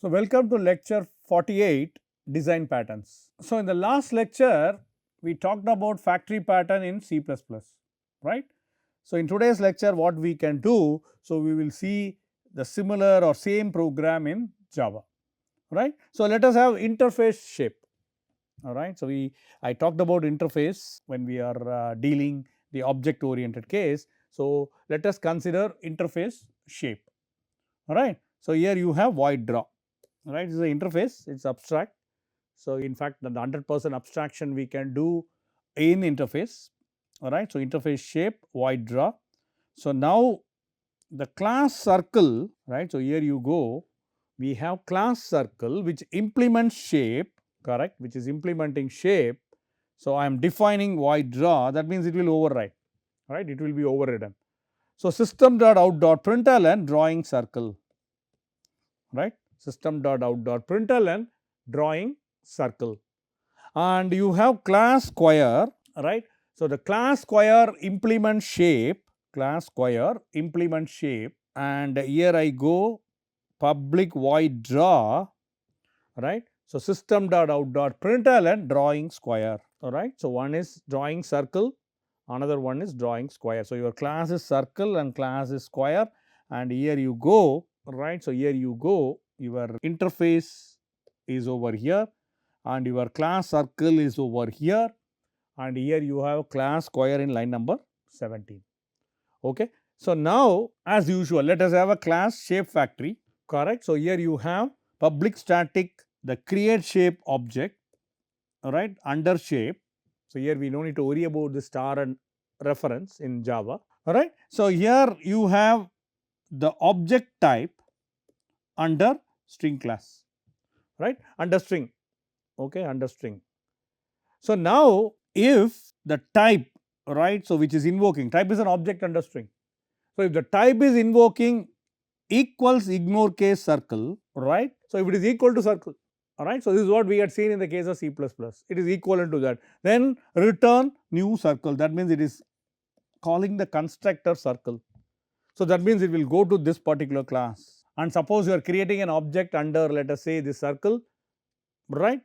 So, welcome to lecture 48, design patterns. So, in the last lecture we talked about factory pattern in C++, right. So, in today's lecture what we can do, so we will see the similar or same program in Java, right. So, let us have interface shape, all right. So, I talked about interface when we are dealing the object oriented case. So, let us consider interface shape, all right. So, here you have void draw, right. This is the interface, it is abstract. So, in fact, the 100% abstraction we can do in interface, all right. So, interface shape void draw. So, now the class circle, right. So, here you go, we have class circle which implements shape, correct, which is implementing shape. So, I am defining void draw, that means it will override, right, it will be overridden. So, system.out.println drawing circle, right, system.out.println drawing circle, and you have class square, right. So, the class square implements shape, class square implements shape, and here I go public void draw, right. So, system.out.println drawing square, all right. So, one is drawing circle, another one is drawing square. So, your class is circle and class is square, and here you go, right. So, here you go, your interface is over here and your class circle is over here, and here you have class square in line number 17. Okay. So, now as usual let us have a class shape factory, correct. So, here you have public static the create shape object, right, under shape. So, here we no need to worry about the star and reference in Java, alright. So, here you have the object type under string class, right, under string, okay, under string. So, now if the type, right, so which is invoking, type is an object under string. So, if the type is invoking equals ignore case circle, right. So, if it is equal to circle, all right. So, this is what we had seen in the case of C++, it is equivalent to that, then return new circle, that means it is calling the constructor circle. So, that means it will go to this particular class, and suppose you are creating an object under, let us say, this circle, right,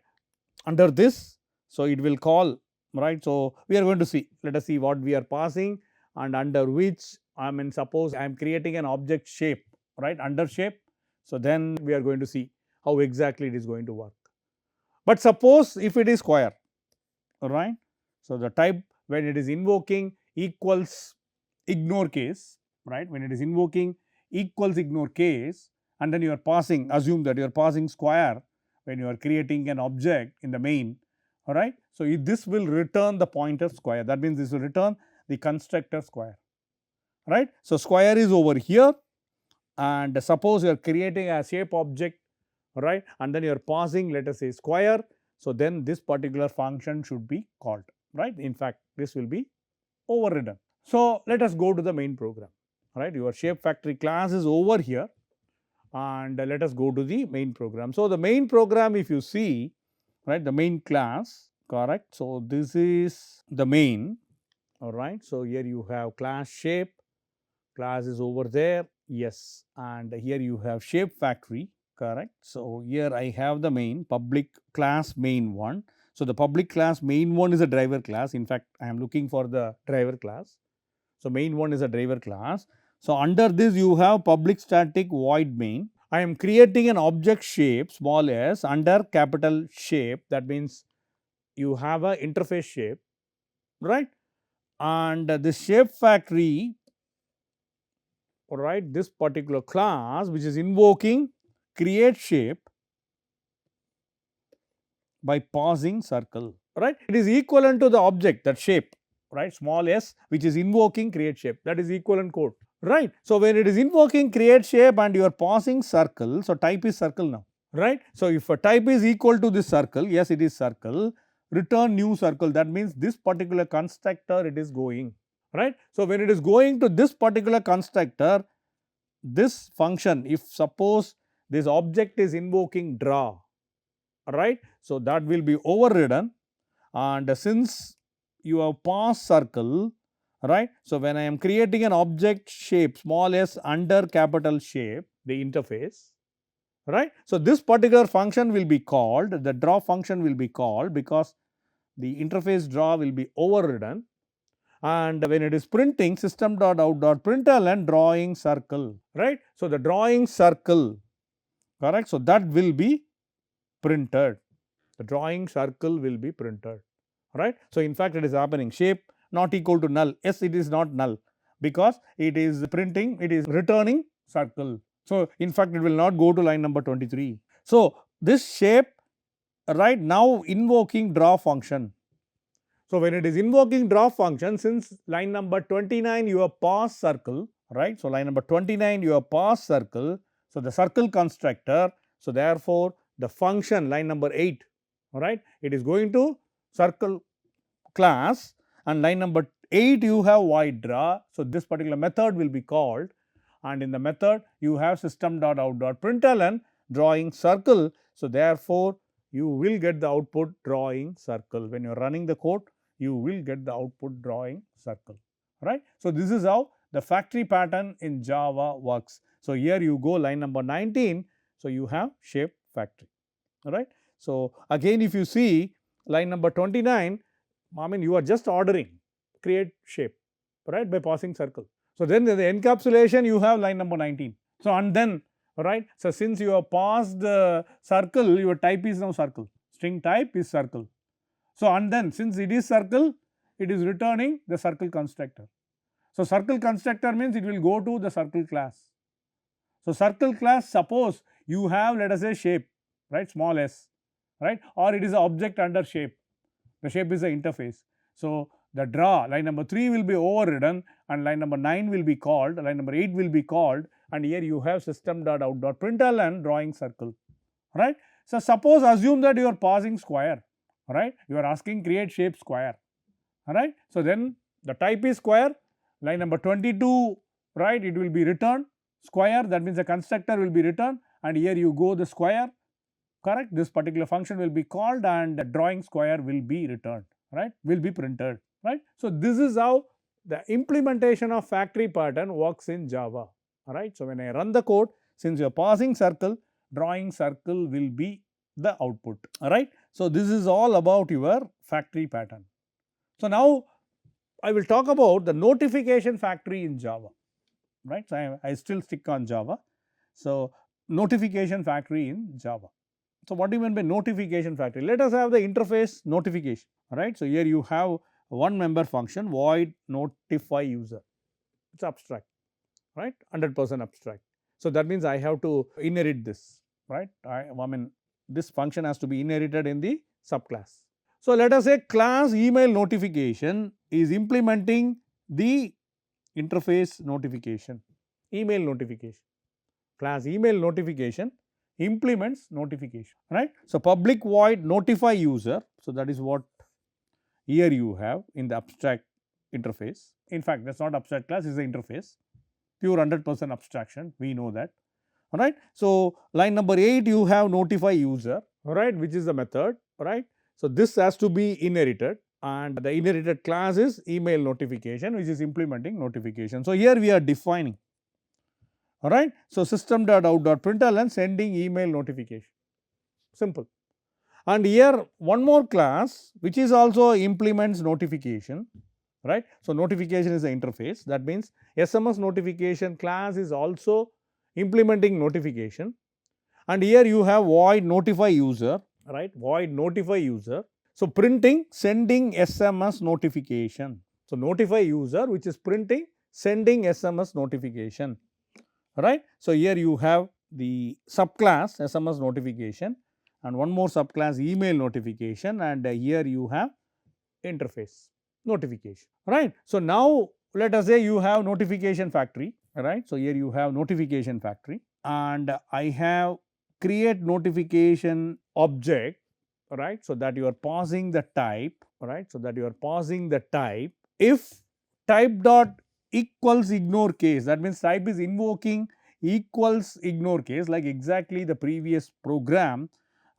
under this. So, it will call, right. So, we are going to see, let us see what we are passing and under which, I mean, suppose I am creating an object shape, right, under shape. So, then we are going to see how exactly it is going to work. But suppose if it is square, right. So, the type when it is invoking equals ignore case, right, when it is invoking equals ignore case, and then you are passing, assume that you are passing square when you are creating an object in the main, all right. So, this will return the pointer square, that means this will return the constructor square, right. So, square is over here, and suppose you are creating a shape object, right, and then you are passing, let us say, square. So, then this particular function should be called, right, in fact this will be overridden. So, let us go to the main program, right, your shape factory class is over here, and let us go to the main program. So, the main program if you see, right, the main class, correct. So, this is the main, all right. So, here you have class shape, class is over there, yes, and here you have shape factory, correct. So, here I have the main public class main one. So, the public class main one is a driver class, in fact I am looking for the driver class. So, main one is a driver class. So, under this you have public static void main. I am creating an object shape small s under capital shape, that means you have a interface shape, right, and this shape factory, right, this particular class which is invoking create shape by passing circle, right, it is equivalent to the object, that shape, right, small s which is invoking create shape, that is equivalent code, right. So, when it is invoking create shape and you are passing circle, so type is circle now, right. So, if a type is equal to this circle, yes it is circle, return new circle, that means this particular constructor it is going, right. So, when it is going to this particular constructor, this function, if suppose this object is invoking draw, right. So, that will be overridden, and since you have passed circle, right. So, when I am creating an object shape small s under capital shape, the interface, right. So, this particular function will be called, the draw function will be called, because the interface draw will be overridden, and when it is printing system.out.println drawing circle, right. So, the drawing circle, correct. So, that will be printed, the drawing circle will be printed, right. So, in fact, it is happening shape not equal to null. Yes, it is not null because it is printing, it is returning circle. So, in fact, it will not go to line number 23. So, this shape, right, now invoking draw function. So, when it is invoking draw function, since line number 29 you have passed circle, right. So, line number 29 you have passed circle. So, the circle constructor. So, therefore, the function line number 8, right, it is going to circle class, and line number 8 you have void draw. So, this particular method will be called, and in the method you have system.out.println drawing circle. So, therefore, you will get the output drawing circle. When you are running the code, you will get the output drawing circle, right. So, this is how the factory pattern in Java works. So, here you go line number 19. So, you have shape factory, right. So, again if you see line number 29, I mean you are just ordering create shape, right, by passing circle. So, then the encapsulation you have line number 19. So, and then, right. So, since you have passed the circle, your type is now circle, string type is circle. So, and then since it is circle, it is returning the circle constructor. So, circle constructor means it will go to the circle class. So, circle class, suppose you have, let us say, shape, right, small s, right, or it is an object under shape, the shape is the interface. So, the draw line number 3 will be overridden and line number 9 will be called, line number 8 will be called, and here you have system.out.println drawing circle, right. So, suppose assume that you are passing square, right, you are asking create shape square, right. So, then the type is square, line number 22, right, it will be returned square, that means the constructor will be returned, and here you go the square, correct. This particular function will be called and the drawing square will be returned, right, will be printed, right. So, this is how the implementation of factory pattern works in Java, right. So, when I run the code, since you are passing circle, drawing circle will be the output, right. So, this is all about your factory pattern. So, now I will talk about the notification factory in Java, right. So, I still stick on Java. So, notification factory in Java. So, what do you mean by notification factory? Let us have the interface notification, right. So, here you have one member function void notify user, it is abstract, right, 100% abstract. So, that means I have to inherit this, right. I mean this function has to be inherited in the subclass. So, let us say class email notification is implementing the interface notification, email notification, class email notification implements notification, right. So, public void notify user. So, that is what here you have in the abstract interface. In fact, that is not abstract class, it is the interface, pure 100% abstraction, we know that, alright. So, line number 8 you have notify user, alright, which is the method, right. So, this has to be inherited and the inherited class is email notification, which is implementing notification. So, here we are defining, alright. So, system.out.println sending email notification, simple. And here one more class which is also implements notification, right. So, notification is the interface, that means SMS notification class is also implementing notification, and here you have void notify user, right, void notify user. So, printing sending SMS notification. So, notify user which is printing sending SMS notification, right. So, here you have the subclass SMS notification and one more subclass email notification, and here you have interface notification, right. So, now let us say you have notification factory, right. So, here you have notification factory and I have create notification object, right. So, that you are passing the type, right. So, that you are passing the type if type dot equals ignore case, that means type is invoking equals ignore case like exactly the previous program,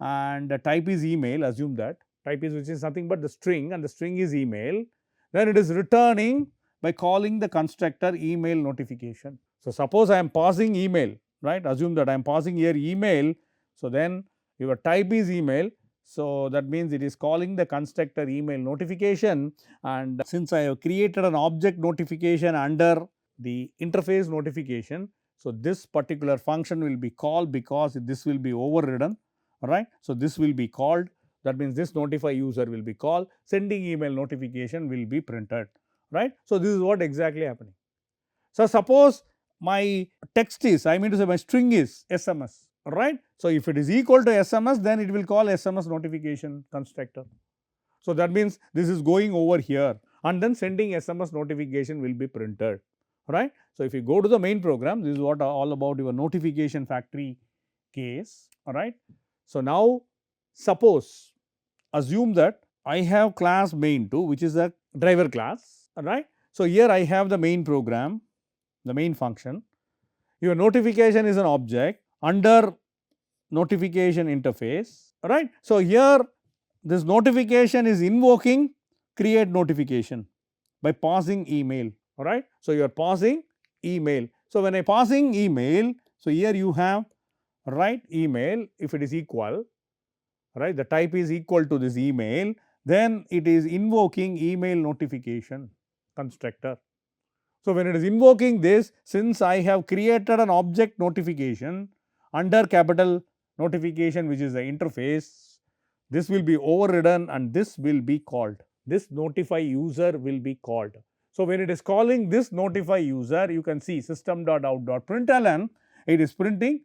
and the type is email, assume that type is which is nothing but the string and the string is email, then it is returning by calling the constructor email notification. So, suppose I am passing email, right, assume that I am passing here email So, then your type is email. So, that means it is calling the constructor email notification, and since I have created an object notification under the interface notification. So, this particular function will be called because this will be overridden, right. So, this will be called, that means this notify user will be called, sending email notification will be printed, right. So, this is what exactly happening. So, suppose my text is, I mean to say my string is SMS, right. So, if it is equal to SMS, then it will call SMS notification constructor. So, that means this is going over here and then sending SMS notification will be printed, right. So, if you go to the main program, this is what all about your notification factory case, right. So, now suppose assume that I have class main2, which is a driver class, right. So, here I have the main program, the main function, your notification is an object under notification interface, right. So, here this notification is invoking create notification by passing email, right. So, you are passing email. So, when I passing email, so here you have write email, if it is equal, right, the type is equal to this email, then it is invoking email notification constructor. So, when it is invoking this, since I have created an object notification under capital notification, which is the interface, this will be overridden and this will be called, this notify user will be called. So, when it is calling this notify user, you can see system.out.println, it is printing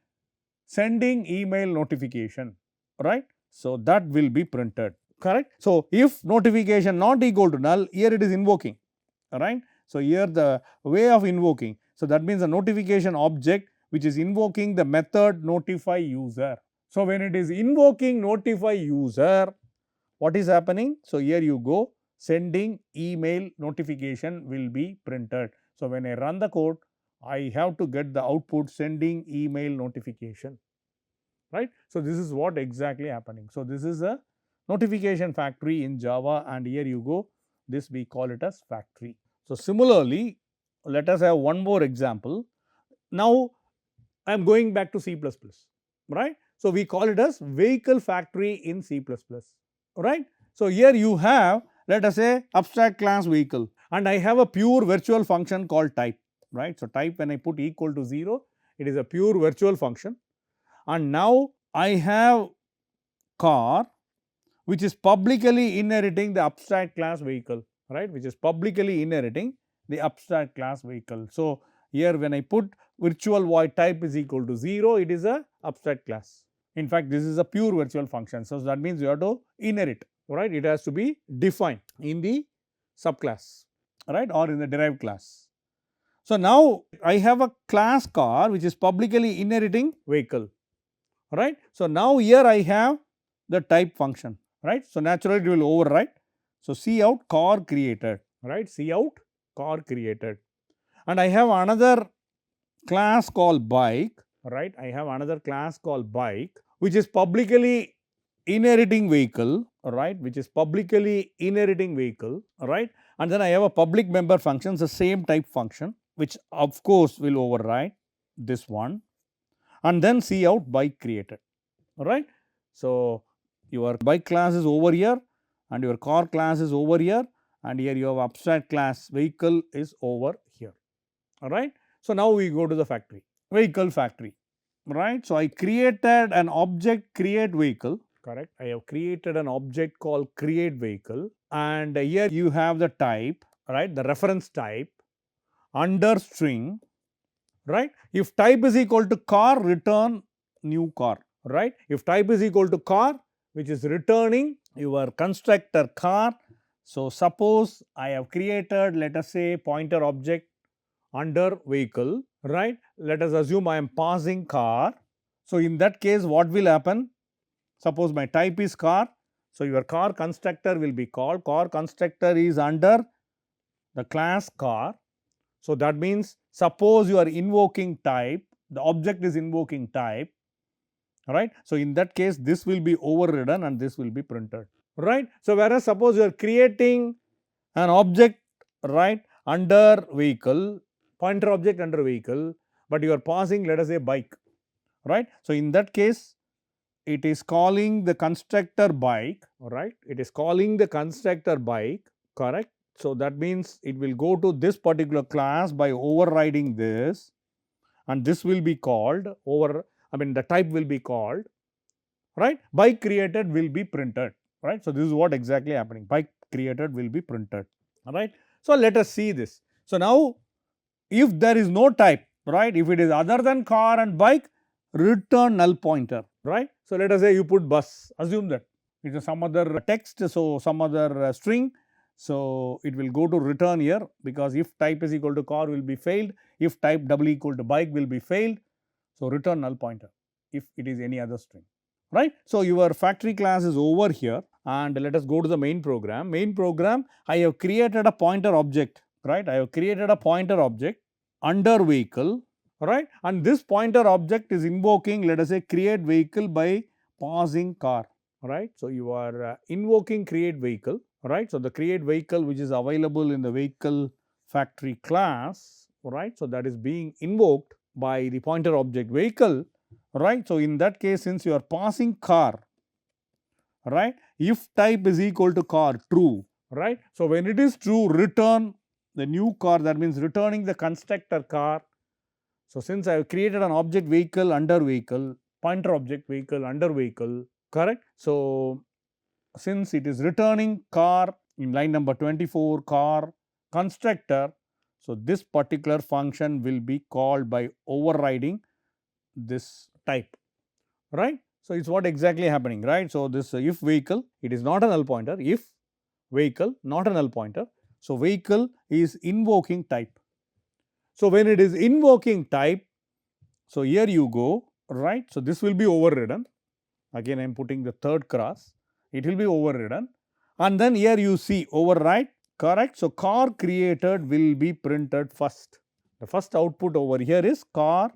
sending email notification, right. So, that will be printed, correct. So, if notification not equal to null, here it is invoking, right. So, here the way of invoking. So, that means the notification object which is invoking the method notify user. So, when it is invoking notify user, what is happening? So, here you go, sending email notification will be printed. So, when I run the code, I have to get the output sending email notification, right. So, this is what exactly happening. So, this is a notification factory in Java, and here you go, this we call it as factory. So, similarly, let us have one more example. Now, I am going back to C++, right. So, we call it as vehicle factory in C++, right. So, here you have, let us say, abstract class vehicle, and I have a pure virtual function called type, right. So, type, when I put equal to 0, it is a pure virtual function, and now I have car which is publicly inheriting the abstract class vehicle, right, which is publicly inheriting the abstract class vehicle. So, here when I put virtual void type is equal to 0, it is a abstract class. In fact, this is a pure virtual function. So, that means you have to inherit, right, it has to be defined in the subclass, right, or in the derived class. So, now I have a class car which is publicly inheriting vehicle, right. So, now here I have the type function, right. So, naturally it will override. So, C out car created, right, C out car created, and I have another class called bike, right. I have another class called bike which is publicly inheriting vehicle, right, which is publicly inheriting vehicle, right, and then I have a public member functions, the same type function, which of course will override this one, and then C out bike created, right. So, your bike class is over here and your car class is over here, and here you have abstract class vehicle is over here, all right. So, now we go to the factory, vehicle factory, right. So, I created an object create vehicle, correct. I have created an object called create vehicle, and here you have the type, right, the reference type under string, right. If type is equal to car, return new car, right. If type is equal to car, which is returning your constructor car. So, suppose I have created, let us say, pointer object under vehicle, right. Let us assume I am passing car. So, in that case what will happen? Suppose my type is car. So, your car constructor will be called, car constructor is under the class car. So, that means suppose you are invoking type, the object is invoking type, right. So, in that case this will be overridden and this will be printed, right. So, whereas suppose you are creating an object, right, under vehicle, pointer object under vehicle, but you are passing, let us say, bike, right. So, in that case it is calling the constructor bike, right? It is calling the constructor bike, correct? So, that means it will go to this particular class by overriding this, and this will be called the type will be called, right? Bike created will be printed, right? So, this is what exactly happening, bike created will be printed, right? So, let us see this. So, now if there is no type, right, if it is other than car and bike, return null pointer, right. So, let us say you put bus, assume that it is some other text, so some other string. So, it will go to return here, because if type is equal to car will be failed, if type double equal to bike will be failed. So, return null pointer if it is any other string, right. So, your factory class is over here, and let us go to the main program. Main program, I have created a pointer object, right. I have created a pointer object under vehicle, right, and this pointer object is invoking, let us say, create vehicle by passing car, right. So, you are invoking create vehicle, right. So, the create vehicle which is available in the vehicle factory class, right. So, that is being invoked by the pointer object vehicle, right. So, in that case, since you are passing car, right, if type is equal to car, true, right. So, when it is true, return the new car, that means returning the constructor car. So, since I have created an object vehicle under vehicle, pointer object vehicle under vehicle, correct. So, since it is returning car in line number 24, car constructor, so this particular function will be called by overriding this type, right. So, it is what exactly happening, right. So, this if vehicle, it is not a null pointer, if vehicle not a null pointer. So, vehicle is invoking type. So, when it is invoking type, so here you go, right. So, this will be overridden, again I am putting the third cross, it will be overridden, and then here you see override, correct. So, car created will be printed first, the first output over here is car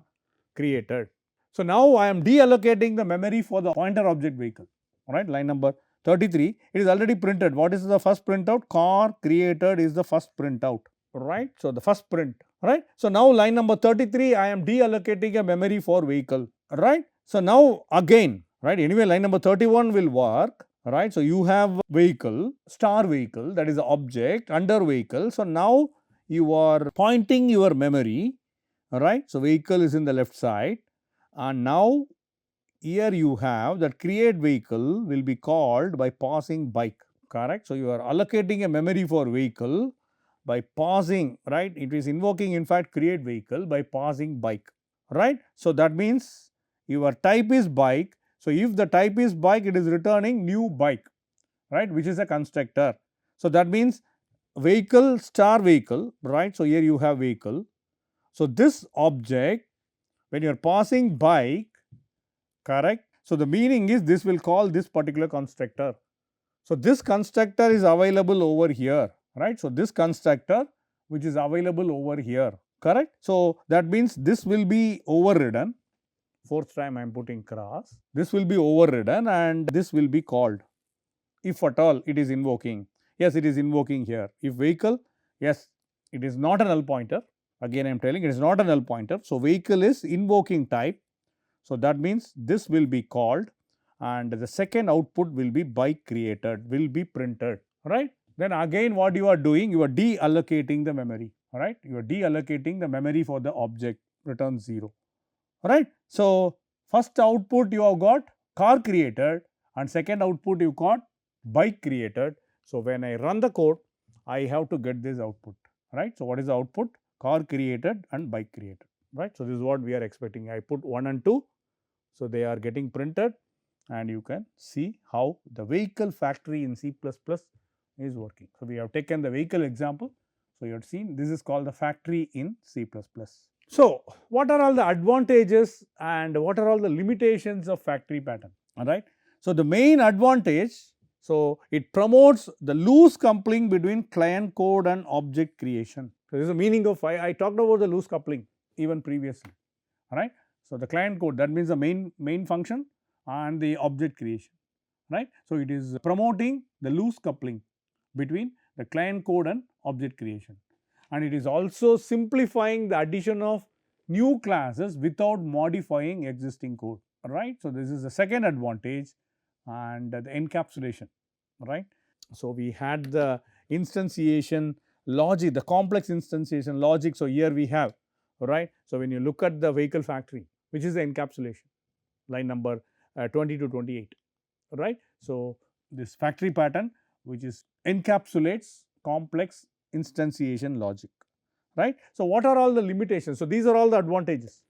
created. So, now I am deallocating the memory for the pointer object vehicle, right, line number 33, it is already printed. What is the first printout? Car created is the first printout, right. So, the first print, right. So, now line number 33, I am deallocating a memory for vehicle, right. So, now again, right, anyway line number 31 will work, right. So, you have vehicle, star vehicle, that is the object under vehicle. So, now you are pointing your memory, right. So, vehicle is in the left side, and now here you have that create vehicle will be called by passing bike, correct. So, you are allocating a memory for vehicle by passing, right, it is invoking in fact create vehicle by passing bike, right. So, that means your type is bike. So, if the type is bike, it is returning new bike, right, which is a constructor. So, that means vehicle star vehicle, right. So, here you have vehicle. So, this object when you are passing bike, correct. So, the meaning is this will call this particular constructor. So, this constructor is available over here, right. So, this constructor which is available over here, correct. So, that means this will be overridden, fourth time I am putting cross, this will be overridden and this will be called if at all it is invoking. Yes, it is invoking here. If vehicle, yes, it is not a null pointer, again I am telling it is not a null pointer. So, vehicle is invoking type. So, that means this will be called and the second output will be bike created, will be printed, right. Then again what you are doing, you are deallocating the memory, right. You are deallocating the memory for the object, return 0, right. So, first output you have got car created and second output you got bike created. So, when I run the code, I have to get this output, right. So, what is the output? Car created and bike created, right. So, this is what we are expecting. I put 1 and 2. So, they are getting printed and you can see how the vehicle factory in C++ is working. So, we have taken the vehicle example. So, you have seen this is called the factory in C++. So, what are all the advantages and what are all the limitations of factory pattern, all right. So, the main advantage, so it promotes the loose coupling between client code and object creation. So, this is the meaning of I talked about the loose coupling even previously, all right. So, the client code, that means the main function and the object creation, right. So, it is promoting the loose coupling between the client code and object creation, and it is also simplifying the addition of new classes without modifying existing code, right. So, this is the second advantage, and the encapsulation, right. So, we had the instantiation logic, the complex instantiation logic. So, here we have, right. So, when you look at the vehicle factory, which is the encapsulation, line number 20 to 28, right. So, this factory pattern which is encapsulates complex instantiation logic, right. So, what are all the limitations? So, these are all the advantages.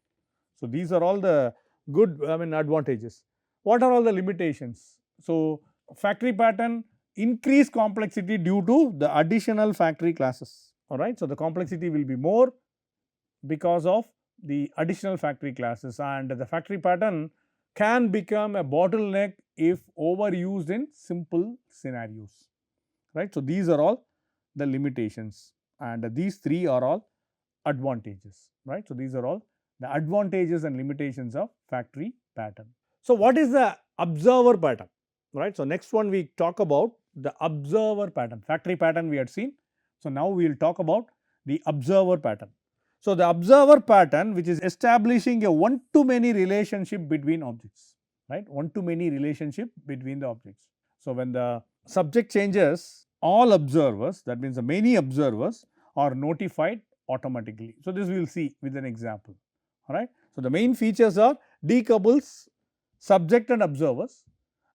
So, these are all the good advantages. What are all the limitations? So, factory pattern increase complexity due to the additional factory classes, alright. So, the complexity will be more because of the additional factory classes, and the factory pattern can become a bottleneck if overused in simple scenarios, right. So, these are all the limitations, and these three are all advantages, right. So, these are all the advantages and limitations of factory pattern. So, what is the observer pattern, right. So, next one we talk about the observer pattern. Factory pattern we had seen. So, now we will talk about the observer pattern. So, the observer pattern which is establishing a one to many relationship between objects, right, one to many relationship between the objects. So, when the subject changes, all observers, that means the many observers are notified automatically. So, this we will see with an example, alright. So, the main features are decouples subject and observers,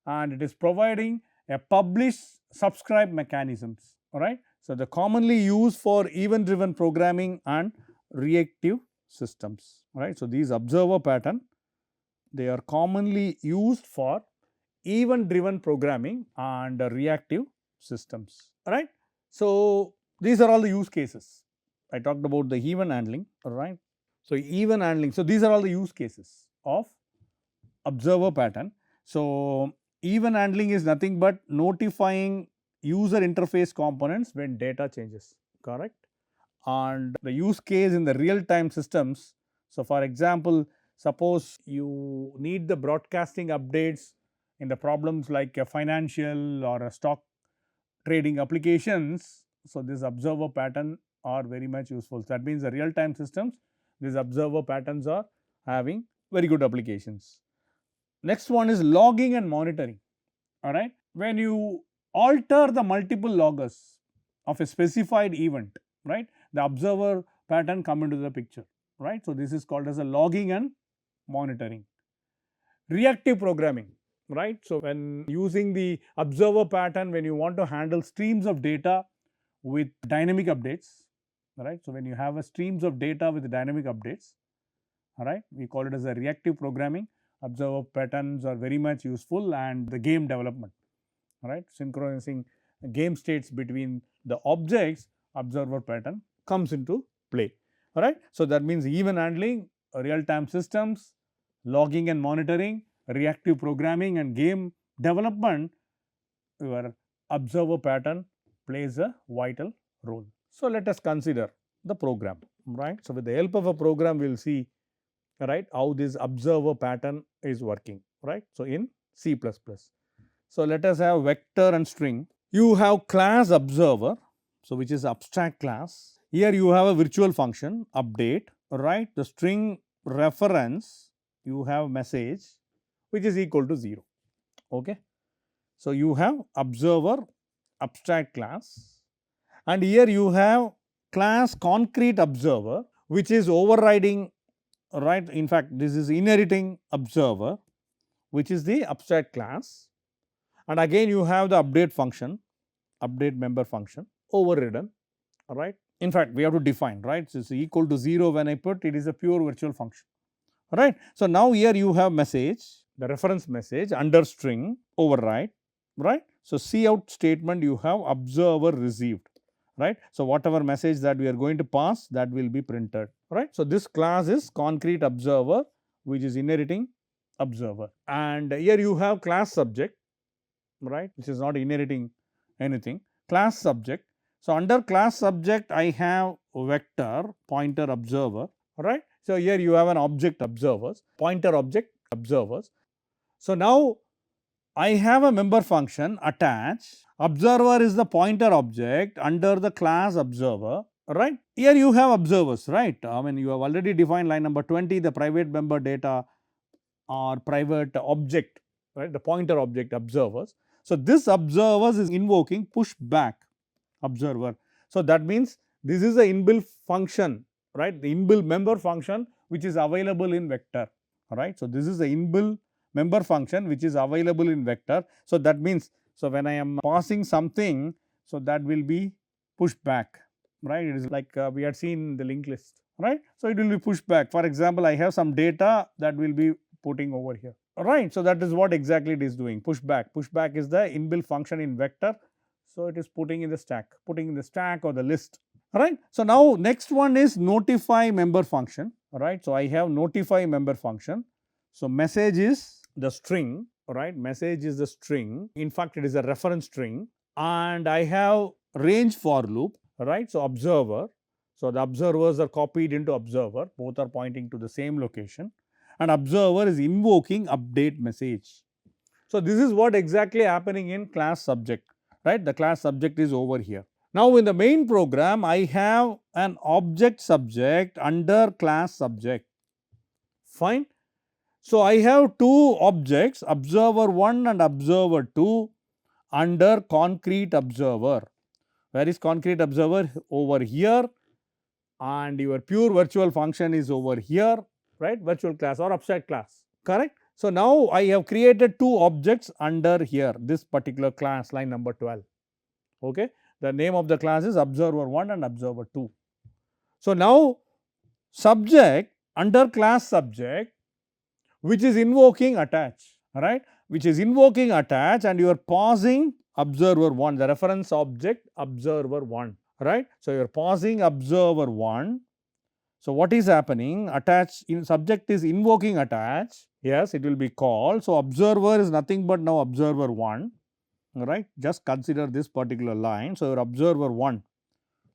and it is providing a publish subscribe mechanisms, alright. So, the commonly used for event driven programming and reactive systems, right. So, these observer pattern, they are commonly used for event driven programming and reactive systems, right. So, these are all the use cases. I talked about the event handling, right. So, event handling, so these are all the use cases of observer pattern. So, event handling is nothing but notifying user interface components when data changes, correct. And the use case in the real time systems. So, for example, suppose you need the broadcasting updates in the problems like a financial or a stock trading applications. So, this observer pattern are very much useful. So, that means the real time systems, these observer patterns are having very good applications. Next one is logging and monitoring, alright. When you alter the multiple loggers of a specified event, right, the observer pattern come into the picture, right. So, this is called as a logging and monitoring. Reactive programming, right. So, when using the observer pattern, when you want to handle streams of data with dynamic updates, right. So, when you have a streams of data with dynamic updates, alright, we call it as a reactive programming. Observer patterns are very much useful, and the game development, right, synchronizing game states between the objects, observer pattern comes into play, alright. So, that means event handling, real time systems, logging and monitoring, reactive programming and game development, your observer pattern plays a vital role. So, let us consider the program, right. So, with the help of a program we will see, right, how this observer pattern is working, right. So, in C++. So, let us have vector and string. You have class observer, so which is abstract class. Here you have a virtual function update, right. The string reference, you have message which is equal to 0, okay. So, you have observer abstract class, and here you have class concrete observer which is overriding, right. In fact, this is inheriting observer which is the abstract class, and again you have the update function, update member function overridden, right. In fact, we have to define, right. So, it is equal to 0 when I put it is a pure virtual function, right. So, now here you have message, the reference message under string override, right. So, cout statement you have observer received, right. So, whatever message that we are going to pass, that will be printed, right. So, this class is concrete observer which is inheriting observer, and here you have class subject, right, which is not inheriting anything, class subject. So, under class subject I have vector pointer observer, right. So, here you have an object observers, pointer object observers. So, now I have a member function attach, observer is the pointer object under the class observer, right. Here you have observers, right. I mean, you have already defined line number 20, the private member data or private object, right, the pointer object observers. So, this observers is invoking push back observer. So, that means this is a inbuilt function, right, the inbuilt member function which is available in vector, right. So, this is the inbuilt member function which is available in vector. So, that means, so when I am passing something, so that will be pushed back, right. It is like we had seen the linked list, right. So, it will be pushed back. For example, I have some data that will be putting over here, right. So, that is what exactly it is doing, pushback. Pushback is the inbuilt function in vector. So, it is putting in the stack, or the list, right. So, now next one is notify member function, right. So, I have notify member function. So, message is the string, right, message is the string, in fact it is a reference string, and I have range for loop, right. So, observer, so the observers are copied into observer, both are pointing to the same location, and observer is invoking update message. So, this is what exactly happening in class subject, right, the class subject is over here. Now, in the main program I have an object subject under class subject, fine. So, I have two objects, observer 1 and observer 2 under concrete observer. Where is concrete observer? Over here, and your pure virtual function is over here, right, virtual class or abstract class, correct. So, now I have created two objects under here, this particular class, line number 12. Okay. The name of the class is observer 1 and observer 2. So, now subject under class subject which is invoking attach, right, which is invoking attach, and you are pausing observer 1, the reference object observer 1, right. So, you are pausing observer 1. So, what is happening? Attach in subject is invoking attach, yes, it will be called. So, observer is nothing but now observer 1, right, just consider this particular line. So, your observer 1.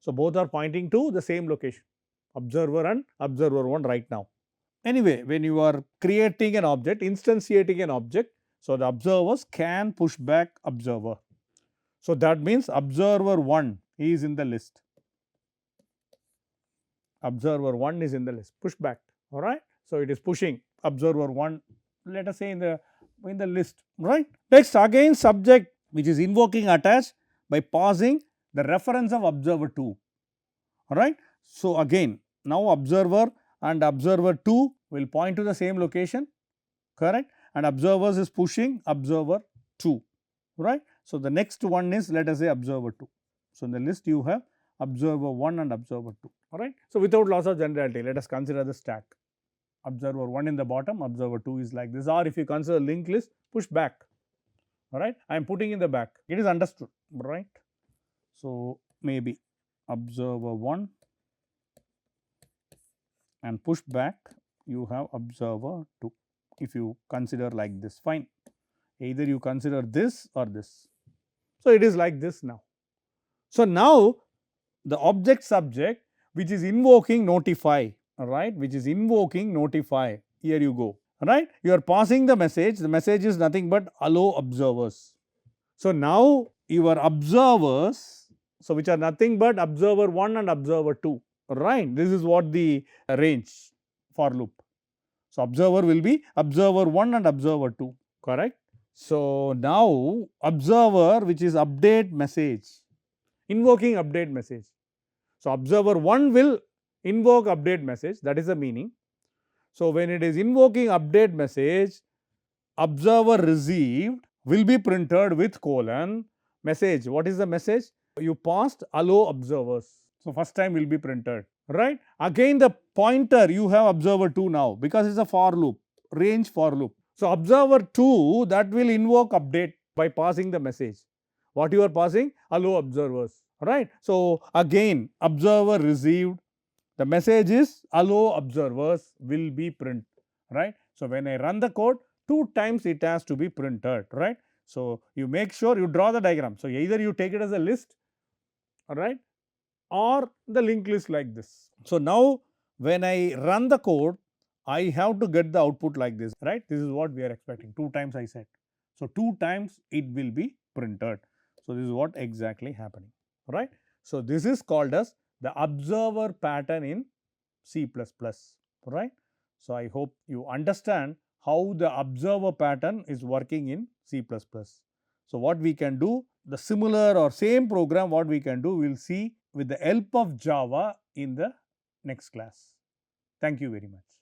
So, both are pointing to the same location, observer and observer 1 right now. Anyway, when you are creating an object, instantiating an object, so the observers can push back observer. So, that means observer 1 is in the list, observer 1 is in the list, push back, all right. So, it is pushing observer 1, let us say in the list, right. Next, again subject which is invoking attach by pausing the reference of observer 2, all right. So, again now observer and observer 2 will point to the same location, correct, and observers is pushing observer 2, right. So, the next one is, let us say, observer 2. So, in the list you have observer 1 and observer 2, all right. So, without loss of generality, let us consider the stack, observer 1 in the bottom, observer 2 is like this, or if you consider linked list, push back, all right. I am putting in the back, it is understood, right. So, maybe observer 1 and push back you have observer 2, if you consider like this, fine, either you consider this or this. So, it is like this now. So, now the object subject which is invoking notify, right, which is invoking notify, here you go, right, you are passing the message is nothing but allow observers. So, now your observers, so which are nothing but observer 1 and observer 2, right, this is what the range for loop. So, observer will be observer 1 and observer 2, correct. So, now observer which is update message, invoking update message. So, observer 1 will invoke update message, that is the meaning. So, when it is invoking update message, observer received will be printed with colon message. What is the message? You passed allow observers. So, first time will be printed, right. Again the pointer you have observer 2 now, because it is a for loop, range for loop. So, observer 2 that will invoke update by passing the message. What you are passing? Allow observers, right. So, again observer received, the message is allow observers will be print, right. So, when I run the code, 2 times it has to be printed, right. So, you make sure you draw the diagram. So, either you take it as a list, all right, or the linked list like this. So, now when I run the code, I have to get the output like this, right. This is what we are expecting, 2 times I said. So, 2 times it will be printed. So, this is what exactly happening, right. So, this is called as the observer pattern in C++, right. So, I hope you understand how the observer pattern is working in C++. So, what we can do, the similar or same program what we can do, we will see with the help of Java in the next class. Thank you very much.